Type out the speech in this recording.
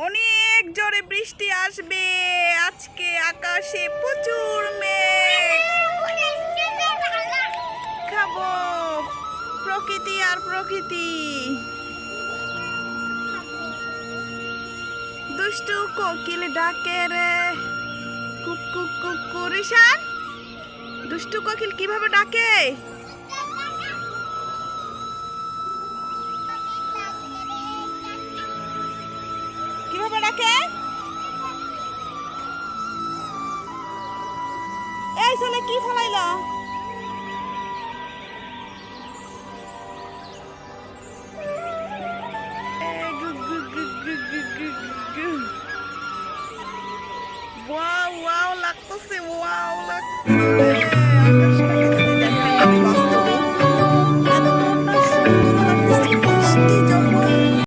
অনেক জোরে বৃষ্টি আসবে আজকে, আকাশে প্রচুর মেঘ। খাবো প্রকৃতি আর প্রকৃতি। দুষ্টু কোকিল ডাকে রে কুক কুক কুক কুরিশান। দুষ্টু কোকিল কিভাবে ডাকে? কিভাবে ডাকে? এই ছেলে কি ফলাইলো?